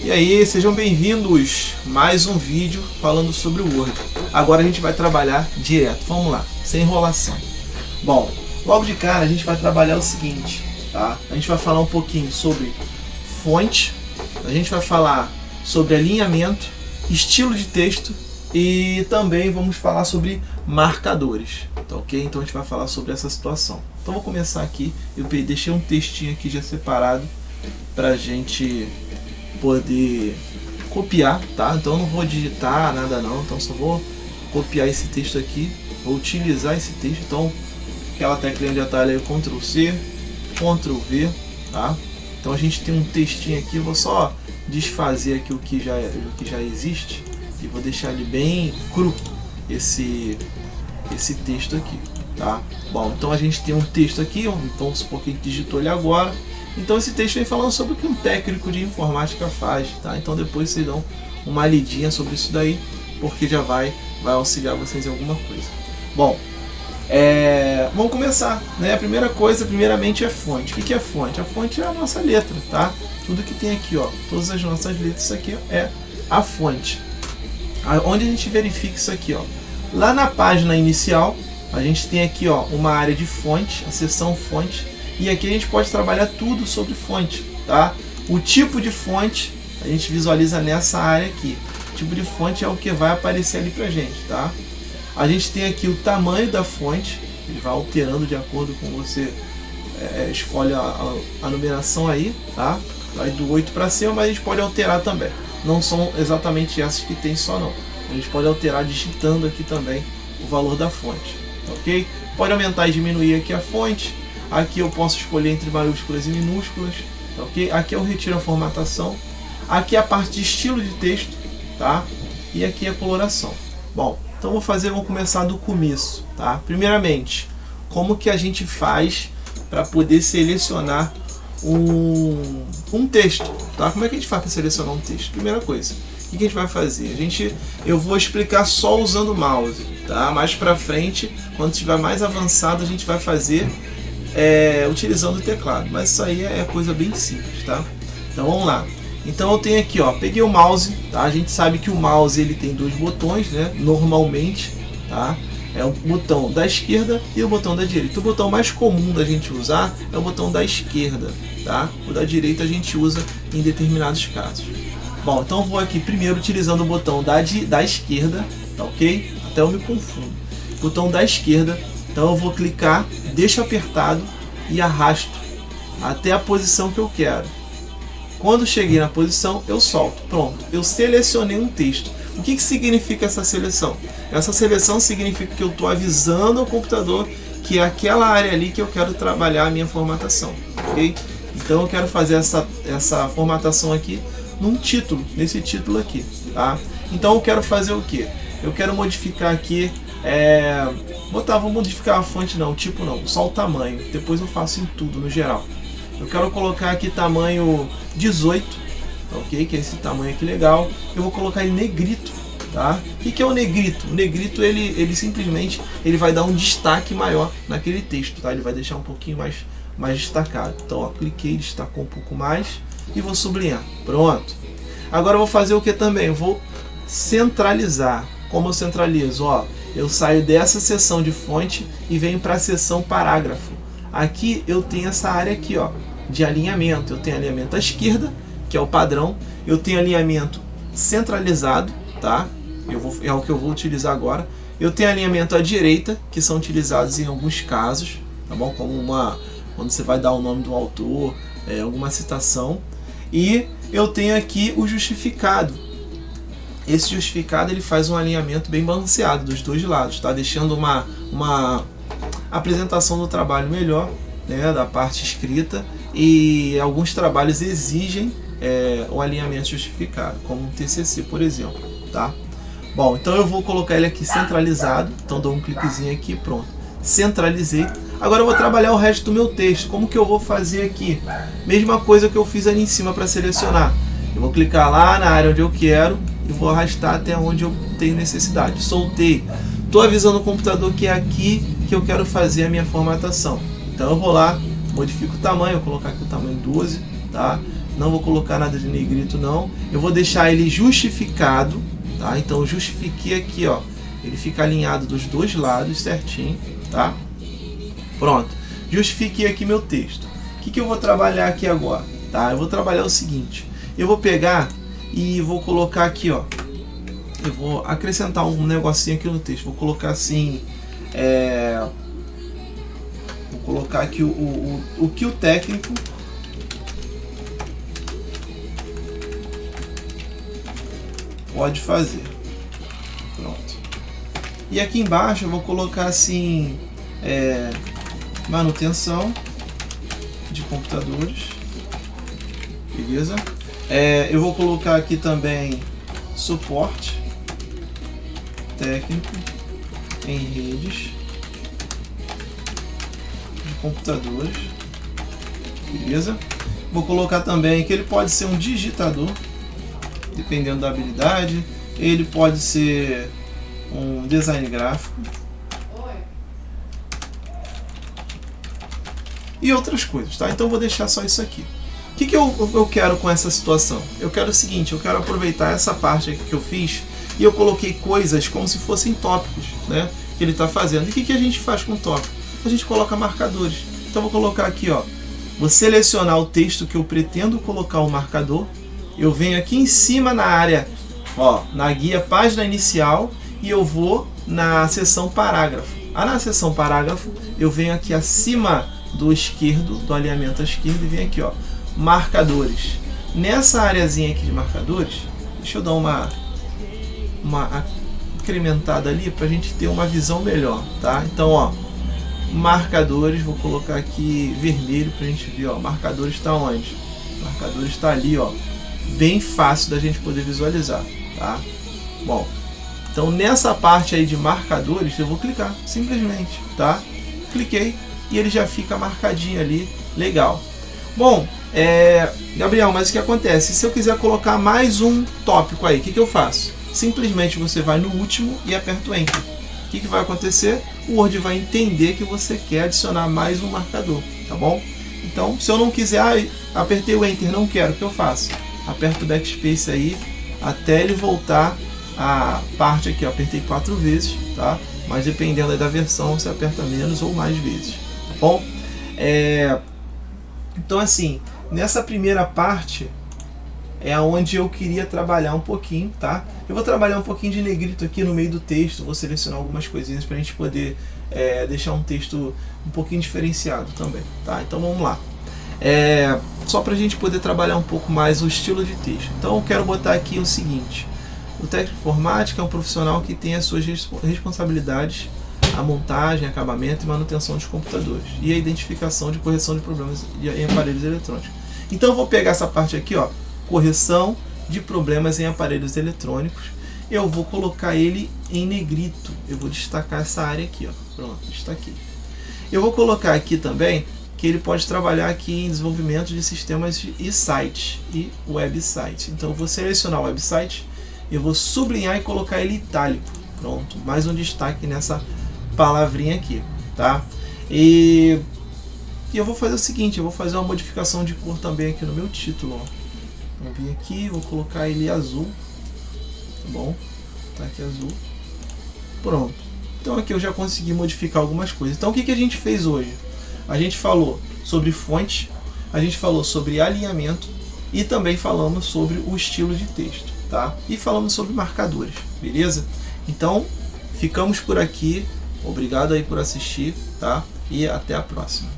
E aí, sejam bem-vindos a mais um vídeo falando sobre o Word. Agora a gente vai trabalhar direto, vamos lá, sem enrolação. Bom, logo de cara a gente vai trabalhar o seguinte, tá? A gente vai falar um pouquinho sobre fonte, a gente vai falar sobre alinhamento, estilo de texto e também vamos falar sobre marcadores, tá ok? Então a gente vai falar sobre essa situação. Então vou começar aqui, eu deixei um textinho aqui já separado pra gente poder copiar, tá? Então eu não vou digitar nada não, então só vou copiar esse texto aqui, vou utilizar esse texto, então aquela teclinha de atalho aí, Ctrl C, Ctrl V, tá? Então a gente tem um textinho aqui, eu vou só desfazer aqui o que já existe e vou deixar ele bem cru, esse texto aqui, tá? Bom, então a gente tem um texto aqui, vamos supor que a gente digitou ele agora. Então esse texto vem falando sobre o que um técnico de informática faz, tá? Então depois vocês dão uma lidinha sobre isso daí, porque já vai auxiliar vocês em alguma coisa. Bom, vamos começar, né? A primeira coisa, primeiramente, é fonte. O que é fonte? A fonte é a nossa letra, tá? Tudo que tem aqui, ó, todas as nossas letras, isso aqui é a fonte. Onde a gente verifica isso aqui, ó? Lá na página inicial, a gente tem aqui, ó, uma área de fonte, a seção fonte. E aqui a gente pode trabalhar tudo sobre fonte, tá? O tipo de fonte a gente visualiza nessa área aqui. O tipo de fonte é o que vai aparecer ali pra gente, tá? A gente tem aqui o tamanho da fonte, ele vai alterando de acordo com você escolhe a numeração aí, tá? Vai do 8 para cima, mas a gente pode alterar também. Não são exatamente essas que tem só não. A gente pode alterar digitando aqui também o valor da fonte, ok? Pode aumentar e diminuir aqui a fonte. Aqui eu posso escolher entre maiúsculas e minúsculas, ok? Aqui eu retiro a formatação. Aqui é a parte de estilo de texto, tá? E aqui é a coloração. Bom, então vamos começar do começo, tá? Primeiramente, como que a gente faz para poder selecionar um texto, tá? Como é que a gente faz para selecionar um texto? Primeira coisa, o que a gente vai fazer? Eu vou explicar só usando o mouse, tá? Mais para frente, quando estiver mais avançado, a gente vai fazer utilizando o teclado, mas isso aí é coisa bem simples, tá? Então vamos lá. Então eu tenho aqui, ó, peguei o mouse, tá? A gente sabe que o mouse ele tem dois botões, né? Normalmente, tá? É o botão da esquerda e o botão da direita. O botão mais comum da gente usar é o botão da esquerda, tá? O da direita a gente usa em determinados casos. Bom, então eu vou aqui primeiro utilizando o botão da esquerda, tá ok? Até eu me confundo. Botão da esquerda. Então eu vou clicar, deixo apertado e arrasto até a posição que eu quero. Quando cheguei na posição, eu solto. Pronto, eu selecionei um texto. O que significa essa seleção? Essa seleção significa que eu estou avisando ao computador que é aquela área ali que eu quero trabalhar a minha formatação. Ok? Então eu quero fazer essa formatação aqui num título, nesse título aqui. Tá? Então eu quero fazer o que? Eu quero modificar aqui. Vou modificar a fonte não, o tipo não, só o tamanho. Depois eu faço em tudo, no geral. Eu quero colocar aqui tamanho 18, ok? Que é esse tamanho aqui legal. Eu vou colocar em negrito, tá? O que é o negrito? O negrito ele simplesmente vai dar um destaque maior naquele texto, tá? Ele vai deixar um pouquinho mais destacado. Então, ó, cliquei, destacou um pouco mais e vou sublinhar. Pronto. Agora eu vou fazer o que também? Eu vou centralizar. Como eu centralizo? Ó, eu saio dessa seção de fonte e venho para a seção parágrafo. Aqui eu tenho essa área aqui, ó, de alinhamento. Eu tenho alinhamento à esquerda, que é o padrão. Eu tenho alinhamento centralizado, tá? É o que eu vou utilizar agora. Eu tenho alinhamento à direita, que são utilizados em alguns casos, tá bom? Como quando você vai dar o nome do autor, alguma citação. E eu tenho aqui o justificado. Esse justificado ele faz um alinhamento bem balanceado dos dois lados, tá? Deixando uma apresentação do trabalho melhor, né, da parte escrita, e alguns trabalhos exigem o alinhamento justificado, como um TCC, por exemplo, tá? Bom, então eu vou colocar ele aqui centralizado, então dou um cliquezinho aqui, pronto, centralizei. Agora eu vou trabalhar o resto do meu texto. Como que eu vou fazer aqui? Mesma coisa que eu fiz ali em cima para selecionar. Eu vou clicar lá na área onde eu quero e vou arrastar até onde eu tenho necessidade. Soltei. Estou avisando o computador que é aqui que eu quero fazer a minha formatação. Então eu vou lá, modifico o tamanho, vou colocar aqui o tamanho 12, tá? Não vou colocar nada de negrito não. Eu vou deixar ele justificado, tá? Então eu justifiquei aqui, ó. Ele fica alinhado dos dois lados certinho, tá? Pronto. Justifiquei aqui meu texto. O que eu vou trabalhar aqui agora? Tá? Eu vou trabalhar o seguinte. Eu vou pegar e vou colocar aqui, ó. Eu vou acrescentar um negocinho aqui no texto. Vou colocar assim... Vou colocar aqui o que o técnico pode fazer. Pronto. E aqui embaixo eu vou colocar assim... manutenção de computadores. Beleza? Eu vou colocar aqui também suporte técnico em redes de computadores. Beleza? Vou colocar também que ele pode ser um digitador, dependendo da habilidade. Ele pode ser um design gráfico. E outras coisas, tá? Então eu vou deixar só isso aqui. O que eu quero com essa situação? Eu quero o seguinte, eu quero aproveitar essa parte aqui que eu fiz e eu coloquei coisas como se fossem tópicos, né? Que ele está fazendo. E o que a gente faz com o tópico? A gente coloca marcadores. Então eu vou colocar aqui, ó. Vou selecionar o texto que eu pretendo colocar o marcador. Eu venho aqui em cima na área, ó, na guia página inicial e eu vou na seção parágrafo. Na seção parágrafo eu venho aqui acima do esquerdo, do alinhamento à esquerda, e vem aqui, ó, marcadores. Nessa areazinha aqui de marcadores, deixa eu dar uma incrementada ali para a gente ter uma visão melhor, tá? Então, ó, marcadores, vou colocar aqui vermelho para a gente ver, ó, marcadores está onde? Marcadores está ali, ó, bem fácil da gente poder visualizar, tá? Bom, então nessa parte aí de marcadores eu vou clicar, simplesmente, tá? Cliquei e ele já fica marcadinho ali, legal. Bom, Gabriel, mas o que acontece? Se eu quiser colocar mais um tópico aí, o que eu faço? Simplesmente você vai no último e aperta o Enter. O que vai acontecer? O Word vai entender que você quer adicionar mais um marcador, tá bom? Então, se eu não quiser, apertei o Enter, não quero, o que eu faço? Aperto o Backspace aí, até ele voltar a parte aqui, ó, apertei 4 vezes, tá? Mas dependendo aí da versão, você aperta menos ou mais vezes, tá bom? Então assim, nessa primeira parte é onde eu queria trabalhar um pouquinho, tá? Eu vou trabalhar um pouquinho de negrito aqui no meio do texto, vou selecionar algumas coisinhas para a gente poder deixar um texto um pouquinho diferenciado também, tá? Então vamos lá. Só para a gente poder trabalhar um pouco mais o estilo de texto. Então eu quero botar aqui o seguinte: o técnico de informática é um profissional que tem as suas responsabilidades a montagem, acabamento e manutenção dos computadores e a identificação de correção de problemas em aparelhos eletrônicos. Então eu vou pegar essa parte aqui, ó, correção de problemas em aparelhos eletrônicos. Eu vou colocar ele em negrito. Eu vou destacar essa área aqui, ó. Pronto, destaquei. Eu vou colocar aqui também que ele pode trabalhar aqui em desenvolvimento de sistemas e sites e websites. Então eu vou selecionar o website, eu vou sublinhar e colocar ele itálico. Pronto, mais um destaque nessa palavrinha aqui, tá? E eu vou fazer o seguinte, eu vou fazer uma modificação de cor também aqui no meu título, ó. Vou vir aqui, vou colocar ele azul, tá bom? Tá aqui azul. Pronto. Então aqui eu já consegui modificar algumas coisas. Então o que a gente fez hoje? A gente falou sobre fonte, a gente falou sobre alinhamento e também falamos sobre o estilo de texto, tá? E falamos sobre marcadores, beleza? Então ficamos por aqui. Obrigado aí por assistir, tá? E até a próxima.